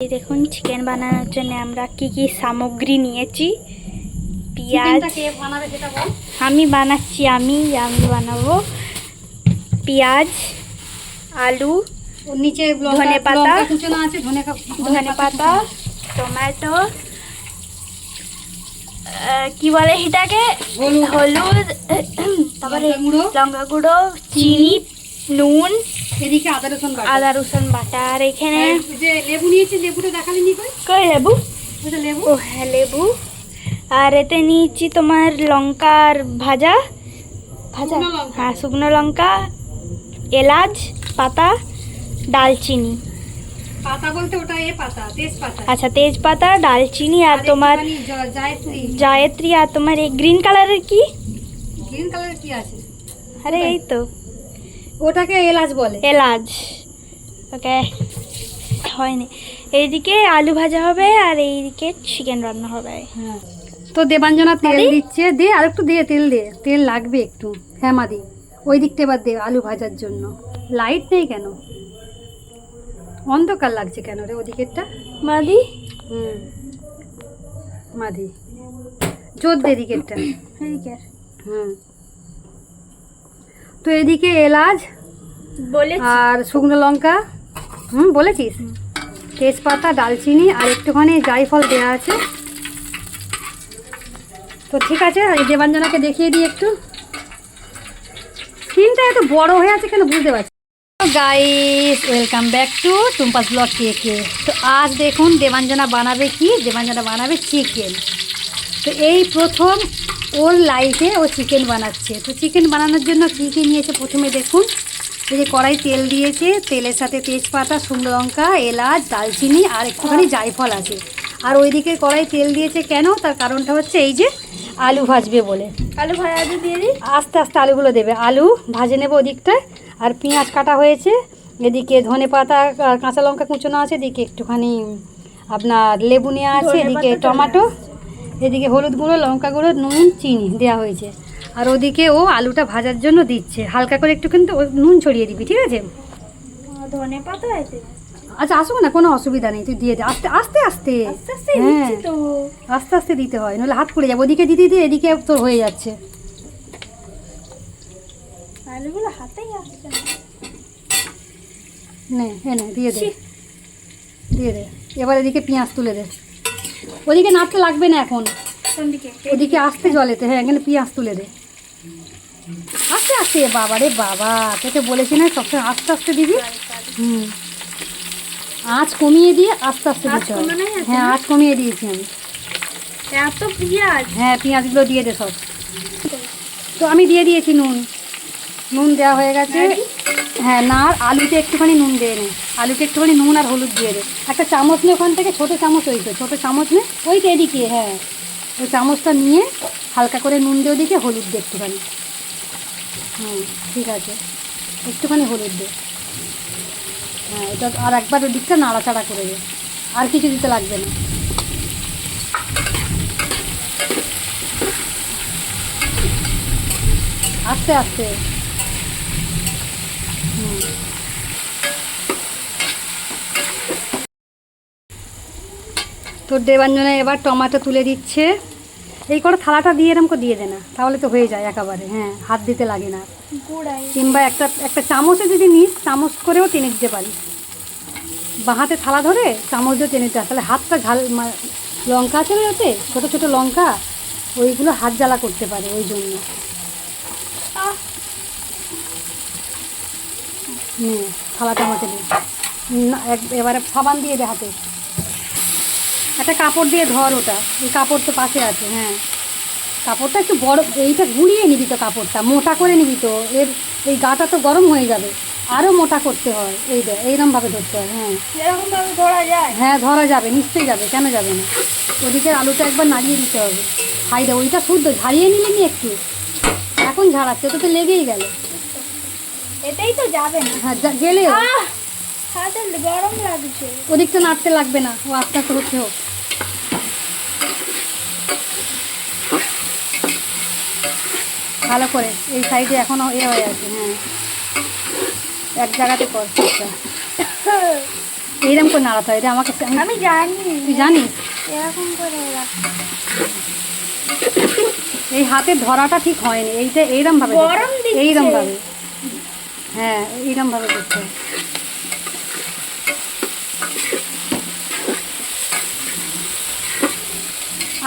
এই দেখুন চিকেন বানানোর জন্য আমরা কি কি সামগ্রী নিয়েছি। পেঁয়াজ আমি বানাচ্ছি, আমি বানাবো। পেঁয়াজ, আলু, নিচে ধনেপাতা কুচনো আছে, ধনেপাতা, টমেটো, কি বলে এটাকে, হলুদ, তারপরে লঙ্কা গুঁড়ো, চিনি, নুন, এদিকে আদা রসুন বাটা। আর এখানে যে লেবু নিয়েছি, লেবুটা দেখালি নি কই লেবু? লেবু। ও হ্যাঁ লেবু। আর এতে নিয়েছি তোমার লঙ্কার ভাজা ভাজা হ্যাঁ, শুকনো লঙ্কা, এলাচ পাতা, দালচিনি। পাতা বলতে ওটা পাতা, তেজপাতা। আচ্ছা, তেজপাতা, দালচিনি আর তোমার জায়ত্রী। আর তোমার এই গ্রিন কালারের কি? গ্রিন কালারের কি আছে? আরে এই তো ওটাকে এলাচ বলে। এলাচ। ওকে, হয়নি। এইদিকে আলু ভাজা হবে আর এইদিকে চিকেন রান্না হবে। হ্যাঁ, তো দেবাঞ্জনা তেল দিচ্ছে। দে আর একটু দে, তেল দে, তেল লাগবে একটু। হ্যাঁ মাদি, ওই দিকটা এবার দে আলু ভাজার জন্য। লাইট নেই কেন? অন্ধকার লাগছে কেন রে ওদিকেরটা? মাদি মাদি জোর দে এদিকেরটা। এদিকে তো এদিকে এলাচ আর শুকনো লঙ্কা বলেছিস, তেজপাতা, দালচিনি আর একটুখানি জায়ফল দেওয়া আছে। তো ঠিক আছে, দেবাঞ্জনাকে দেখিয়ে দিই একটু। স্ক্রিনটা এত বড় হয়ে আছে কেন বুঝতে পারছি। Guys, welcome back to Tumpa's blog কেকে। তো আজ দেখুন দেবাঞ্জনা বানাবে কি? দেবাঞ্জনা বানাবে চিকেন। তো এই প্রথম ওর লাইফে ও চিকেন বানাচ্ছে। তো চিকেন বানানোর জন্য কী কী নিয়েছে প্রথমে দেখুন। এই যে কড়াই তেল দিয়েছে, তেলের সাথে তেজপাতা, শুকনো লঙ্কা, এলাচ, দালচিনি আর একটুখানি জায়ফল আছে। আর ওইদিকে কড়াই তেল দিয়েছে কেন? তার কারণটা হচ্ছে এই যে আলু ভাজবে বলে। আলু ভাজা দিয়ে দিই, আস্তে আস্তে আলুগুলো দেবে। আলু ভাজে নেবো ওদিকটায়। আর পেঁয়াজ কাটা হয়েছে, এদিকে ধনেপাতা আর কাঁচা লঙ্কা কুচোনো আছে, এদিকে একটুখানি আপনার লেবু নেওয়া আছে, এদিকে টমেটো, এদিকে হলুদ গুঁড়ো, লঙ্কা গুঁড়ো, নুন, চিনি দেওয়া হয়েছে। আর ওদিকে ও আলুটা ভাজার জন্য দিচ্ছে। হালকা করে একটু কিন্তু নুন ছড়িয়ে দিবি, ঠিক আছে? ধনেপাতা আছে। আচ্ছা আসুক না, কোনো অসুবিধা নেই, তুই দিয়ে দে আস্তে আস্তে আস্তে। হ্যাঁ, আস্তে আস্তে দিতে হয়, নাহলে হাত পড়ে যাবে। ওদিকে দিতে দিতে এদিকে তোর হয়ে যাচ্ছে। আলুগুলো হাতেই আসছে না। নে নে দিয়ে দে, দিয়ে দে। এবার এদিকে পেঁয়াজ তুলে দে। ওদিকে নাড়তে লাগবে না এখন, ওদিকে আস্তে জলেতে। হ্যাঁ, এখানে পেঁয়াজ তুলে দে আস্তে আস্তে। বাবা রে বাবা, তোকে বলেছি না সবসময় আস্তে আস্তে দিবি। আঁচ কমিয়ে দিয়ে আস্তে আস্তে দিতে হবে। হ্যাঁ, আঁচ কমিয়ে দিয়েছি আমি। এত পেঁয়াজ? হ্যাঁ, পেঁয়াজগুলো দিয়ে দে সব। তো আমি দিয়ে দিয়েছি নুন। নুন দেওয়া হয়ে গেছে। হ্যাঁ, না আলুতে একটুখানি নুন দিয়ে নে। আলুতে একটুখানি নুন আর হলুদ দিয়ে দে। একটা চামচ নে ওখান থেকে, ছোটো চামচ, ওই তো ছোটো চামচ নে, ওই তো এদিকে। হ্যাঁ, ওই চামচটা নিয়ে হালকা করে নুন দিয়ে ওদিকে হলুদ দে একটুখানি। ঠিক আছে, একটুখানি হলুদ দে। হ্যাঁ, এটা আর একবার ওদিকটা নাড়াচাড়া করে দে। আর কিছু দিতে লাগবে না। আস্তে আস্তে। তোর দেবাঞ্জনা এবার টমেটো তুলে দিচ্ছে। এই করে থালাটা দিয়ে এরকম করে দিয়ে দে না, তাহলে তো হয়ে যায় একেবারে। হ্যাঁ, হাত দিতে লাগে না। কিংবা একটা চামচে যদি নিস, চামচ করেও টেনে দিতে পারিস। বাঁ হাতে থালা ধরে চামচ দিয়ে টেনে দিতে, তাহলে হাতটা ঝাল। লঙ্কা আছে না ওতে, ছোটো ছোটো লঙ্কা, ওইগুলো হাত জ্বালা করতে পারে, ওই জন্য। থালাটা আমাকে দে। এবারে সাবান দিয়ে দে হাতে। একটা কাপড় দিয়ে ধর ওটা, ওই কাপড় তো পাশে আছে। হ্যাঁ, কাপড়টা একটু বড়, এইটা ঘুরিয়ে নিবি তো, কাপড়টা মোটা করে নিবি তো। এই গাটা তো গরম হয়ে যাবে, আরও মোটা করতে হয়। এইটা এইরকমভাবে ধরতে হয়। হ্যাঁ, এরকমভাবে ধরা যায়? হ্যাঁ ধরা যাবে, নিশ্চয়ই যাবে, কেন যাবে না। ওদিকের আলুটা একবার নাড়িয়ে দিতে হবে। হাইডে ওইটা শুদ্ধ ঝাড়িয়ে নিলে নি একটু, এখন ঝাড়াচ্ছে, ওটা তো লেগেই গেল। এটাই তো যাবে না। হ্যাঁ, গেলে হাতে গরম লাগছে। ওদিকটা নাড়তে লাগবে না, ও আস্তে আস্তে হচ্ছে হোক। ভালো করে এই সাইডে এখনো হয়ে আছে। হ্যাঁ, এক জায়গাতে কর। এইরকম করে নাড়াতে হয়, এটা আমাকে আমি জানি। তুই জানিস? এরকম করে এই হাতে ধরাটা ঠিক হয়নি, এইটা এইরকম ভাবে গরম দিচ্ছে। এইরকম ভাবে, হ্যাঁ এইরকম ভাবে করতে হয়।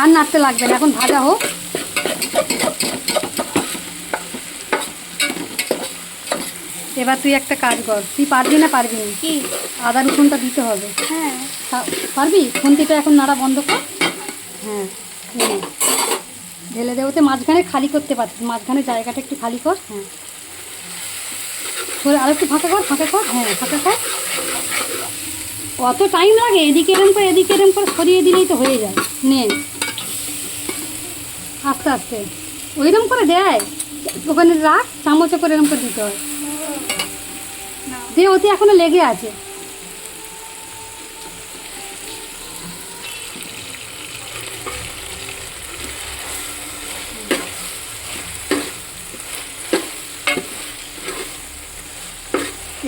আর নাড়তে লাগবে না, এখন ভাজা হোক। এবার তুই একটা কাজ কর, তুই পারবি না পারবি না? কি? আদা রসুনটা দিতে হবে। হ্যাঁ পারবি? খুন্তিটা এখন নাড়া বন্ধ কর। হ্যাঁ ঢেলে দেবতে, মাঝখানে খালি করতে পারছিস, মাঝখানে জায়গাটা একটু খালি কর। হ্যাঁ আর একটু ফাঁকা কর, ফাঁকা কর, হ্যাঁ ফাঁকা কর। অত টাইম লাগে? এদিকে এরম করে এদিকে এরম করে সরিয়ে দিলেই তো হয়ে যায়। নে আস্তে আস্তে ওইরকম করে দেয়, ওখানে রাখ, চামচে করে এরম করে দিতে হয়। দিয়ে ওতে এখনো লেগে আছে।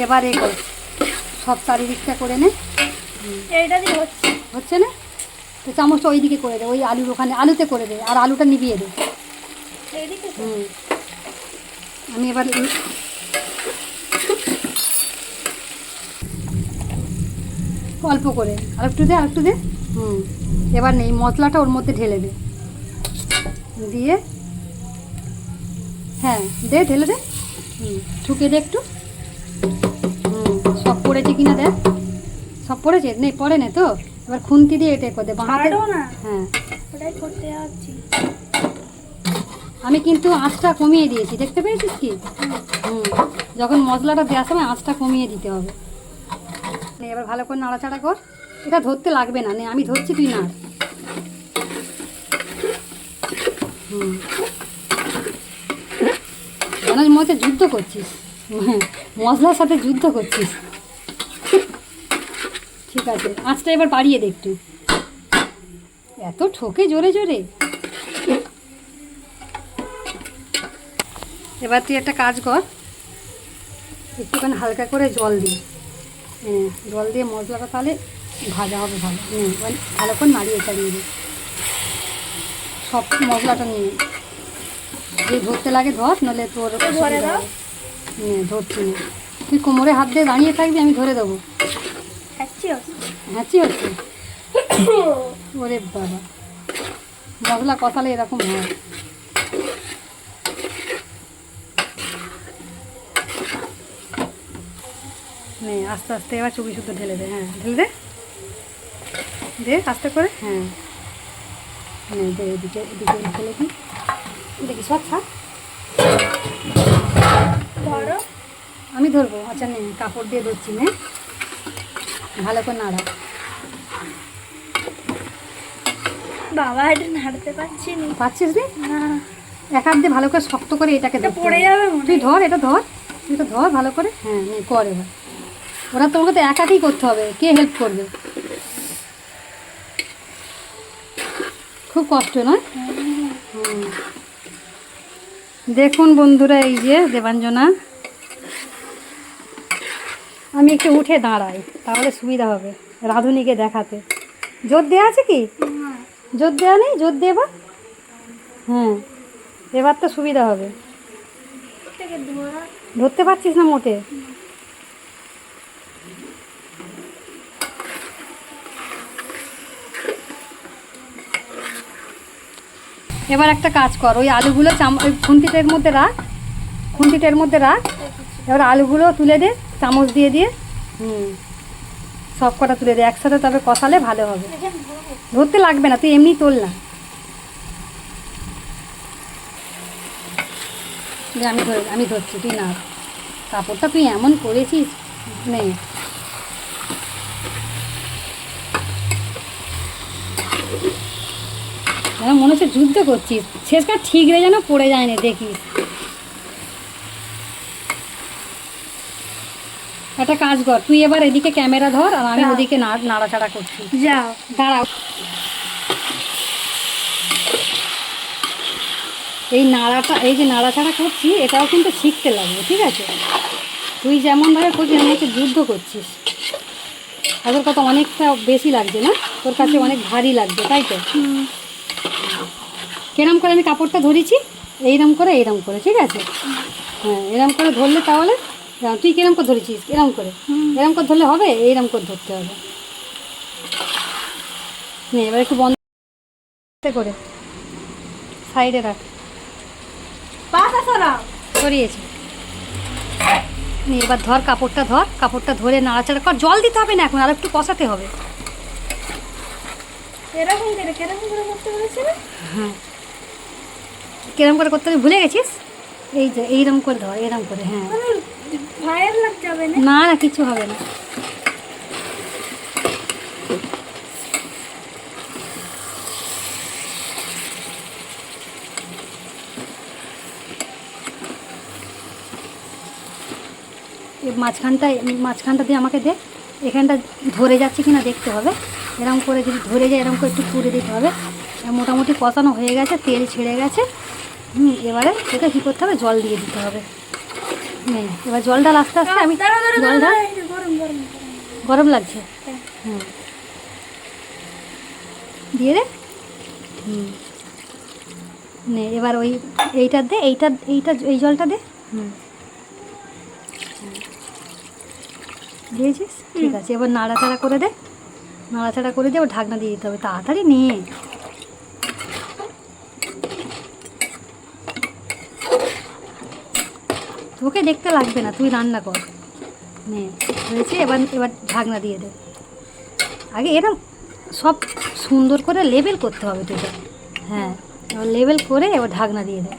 এবার এ কর, সব চারিদিকটা করে নে। এইটা দিয়ে হচ্ছে। হচ্ছে না? তো চামচটা ওই দিকে করে দে, ওই আলুর ওখানে আলুতে করে দে, আর আলুটা নিভিয়ে দে। এইদিকে তো? আমি এবার অল্প করে আর একটু দে, আর একটু দে। এবার নেই মশলাটা ওর মধ্যে ঢেলে দে, দিয়ে হ্যাঁ দে, ঢেলে দে। ঠুকে দে একটু। সব পড়েছে কিনা দেখ, সব পড়েছে? নেই পড়ে নে তো। এবার খুন্তি দিয়ে এটা করে দে বাঁহাতে। হ্যাঁ ওটাই করতে যাচ্ছি। আমি কিন্তু আঁচটা কমিয়ে দিয়েছি, দেখতে পেয়েছিস কি? যখন মশলাটা দেওয়ার সময় আঁচটা কমিয়ে দিতে হবে। এবার ভালো করে নাড়াচাড়া কর। এটা ধরতে লাগবে না, নে আমি ধরছি, তুই নাড়। মনে মধ্যে যুদ্ধ করছিস, মশলার সাথে যুদ্ধ করছিস। ঠিক আছে, আঁচটা এবার বাড়িয়ে দে একটু। এত ঠোকে জোরে জোরে। এবার তুই একটা কাজ কর, একটুখানি হালকা করে জল দি। জল দিয়ে মশলাটা তাহলে ভাজা হবে ভালো। ভালো করে নাড়িয়ে চাড়িয়ে দিই সব মশলাটা নিয়ে। যে ধরতে লাগে ধর, নাহলে তোর ধরছি না। তুই কোমরে হাত দিয়ে দাঁড়িয়ে থাকবি, আমি ধরে দেবো। হ্যাঁচি হচ্ছে? ওরে বাবা, মশলা কষালে এরকম হয়। নে আস্তে আস্তে এবার চুবি শুদ্ধ ঢেলে দে। হ্যাঁ ঢেলে দে, দে আস্তে করে। হ্যাঁ নে দে, এদিকে এদিকে ঢেলে দিই। দেখি সব ছাড়, ধরো। আমি ধরবো। আচ্ছা নে, কাপড় দিয়ে ধরছি। নে ভালো করে নাড়া। বাবা এটা নাড়তে পারছি না। পাচ্ছিস রে? না, এক হাত দিয়ে ভালো করে শক্ত করে এটাকে এটা ধরতে পড়ে হবে। যাবে মনে তুই হয়। ধর, এটা ধর, তুই তো ধর ভালো করে। হ্যাঁ নে কর এবার। ওরা তোমাকে তো একাকেই করতে হবে, কে হেল্প করবে? খুব কষ্ট নয়? দেখুন বন্ধুরা, এই যে দেবাঞ্জনা, আমি একটু উঠে দাঁড়াই, তাহলে সুবিধা হবে রাঁধুনিকে দেখাতে। জোর দেওয়া আছে কি? জোর দেওয়া নেই? জোর দে এবার। হ্যাঁ এবার তো সুবিধা হবে। ধরতে পারছিস না মোটে? এবার একটা কাজ কর, ওই আলুগুলো ওই খুন্তিটার মধ্যে রাখ, খুন্তিটার মধ্যে রাখ। এবার আলুগুলো তুলে দে চামচ দিয়ে দিয়ে। সব কটা তুলে দে একসাথে, তবে কষালে ভালো হবে। ধরতে লাগবে না, তুই এমনি তোল না। আমি ধরছি, তুই না। কাপড়টা তুই এমন করেছিস, নে। যেন মনে হচ্ছে যুদ্ধ করছিস, শেষকার ঠিক রে যেন পড়ে যায় না, দেখিস। একটা কাজ কর, তুই এবার এদিকে ক্যামেরা ধর, আর আমি ওদিকে নাড়াচাড়া করছি। যাও দাঁড়াও। এই নাড়াটা, এই যে নাড়াচাড়া করছি, এটাও কিন্তু শিখতে লাগবে, ঠিক আছে? তুই যেমনভাবে করছিস, আমি হচ্ছে যুদ্ধ করছিস। আগের কথা অনেকটা বেশি লাগছে না, তোর কাছে অনেক ভারী লাগছে তাই তো? কেরম করে আমি কাপড়টা ধরেছি, এইরম করে ঠিক আছে? হ্যাঁ, এরম করে ধরলে তাহলে তুই কিরম করে ধরেছিস? এরম করে ধরলে হবে? এইরম করে ধরতে হবে। নে এবার একটু বন্ধ করে সাইডে রাখ। সরিয়েছি। নে এবার ধর কাপড়টা ধরে নাড়াচাড়া কর। জল দিতে হবে না এখন, আর একটু কষাতে হবে। এরকম করে করতে বলেছিল। হ্যাঁ, কিরম করে করতে হবে ভুলে গেছিস? এই যে এইরকম করে ধর, এরকম করে। হ্যাঁ, ভাইয়ের লাগ যাবে না? না না, কিছু হবে না। এই মাঝখানটা দিয়ে আমাকে দে। এখানটা ধরে যাচ্ছে কিনা দেখতে হবে। এরকম করে যদি ধরে যায়, এরকম করে একটু পুড়ে দিতে হবে। মোটামুটি কষানো হয়ে গেছে, তেল ছেড়ে গেছে। এবারে এটা কী করতে হবে? জল দিয়ে দিতে হবে। এবার জলটা আস্তে আস্তে আমি জলটা গরম লাগছে। দিয়ে দে। নে এবার এইটা দে, এইটা এই জলটা দে। দিয়েছিস? ঠিক আছে, এবার নাড়াচাড়া করে দে। এবার ঢাকনা দিয়ে দিতে হবে। তাড়াতাড়ি নিয়ে তোকে দেখতে লাগবে না, তুই রান্না কর। নে হয়েছে, এবার ঢাকনা দিয়ে দে। আগে এরকম সব সুন্দর করে লেবেল করতে হবে তোকে। হ্যাঁ, এবার লেবেল করে এবার ঢাকনা দিয়ে দে।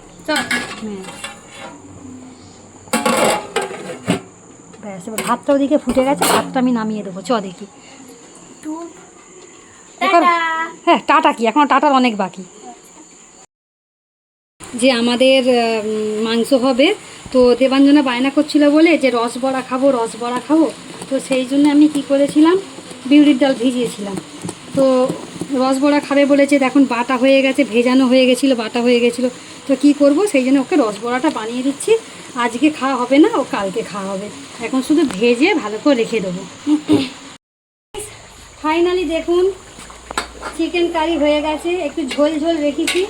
ব্যাস, এবার ভাতটা ওদিকে ফুটে গেছে, ভাতটা আমি নামিয়ে দেবো। দেখি। হ্যাঁ, টাটা কি, এখনো টাটার অনেক বাকি। যে আমাদের মাংস হবে, তো দেবাঞ্জনা বায়না করছিল বলে যে রসবড়া খাবো। তো সেই জন্য আমি কি করেছিলাম, বিউলির ডাল ভিজিয়েছিলাম। তো রসবড়া খাবে বলেছে, এখন বাটা হয়ে গেছে, ভেজানো হয়ে গেছিলো, বাটা হয়ে গেছিলো। তো কি করব, সেই জন্য ওকে রসবড়াটা বানিয়ে দিচ্ছি। আজকে খাওয়া হবে না, ও কালকে খাওয়া হবে। এখন শুধু ভেজে ভালো করে রেখে দেবো। ফাইনালি দেখুন, চিকেন কারি হয়ে গেছে। একটু ঝোল রেখেছি,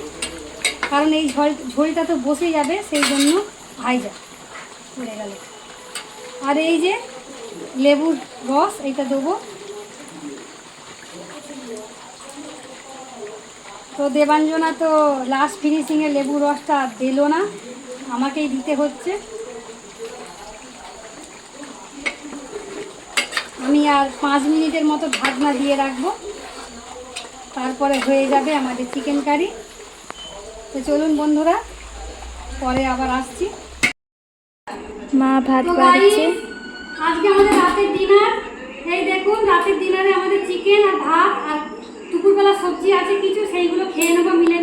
কারণ এই ঝোলটা তো বসে যাবে, সেই জন্য ভাইজা পড়ে গেল। আর এই যে লেবুর রস, এইটা দেবো। তো দেবাঞ্জনা তো লাস্ট ফিনিশিংয়ে লেবুর রসটা দিল না, আমাকেই দিতে হচ্ছে। আমি আর 5 মিনিটের মতো ঢাকনা দিয়ে রাখবো, তারপরে হয়ে যাবে আমাদের চিকেন কারি। তো চলুন বন্ধুরা, পরে আবার আসছি। মা ভাত বাড়ছে। আজকে আমাদের রাতের ডিনার, এই দেখুন রাতের ডিনারে আমাদের চিকেন আর ভাত আর দুপুরবেলা সবজি আছে কিছু, সেইগুলো খেয়ে নেবো মিলে।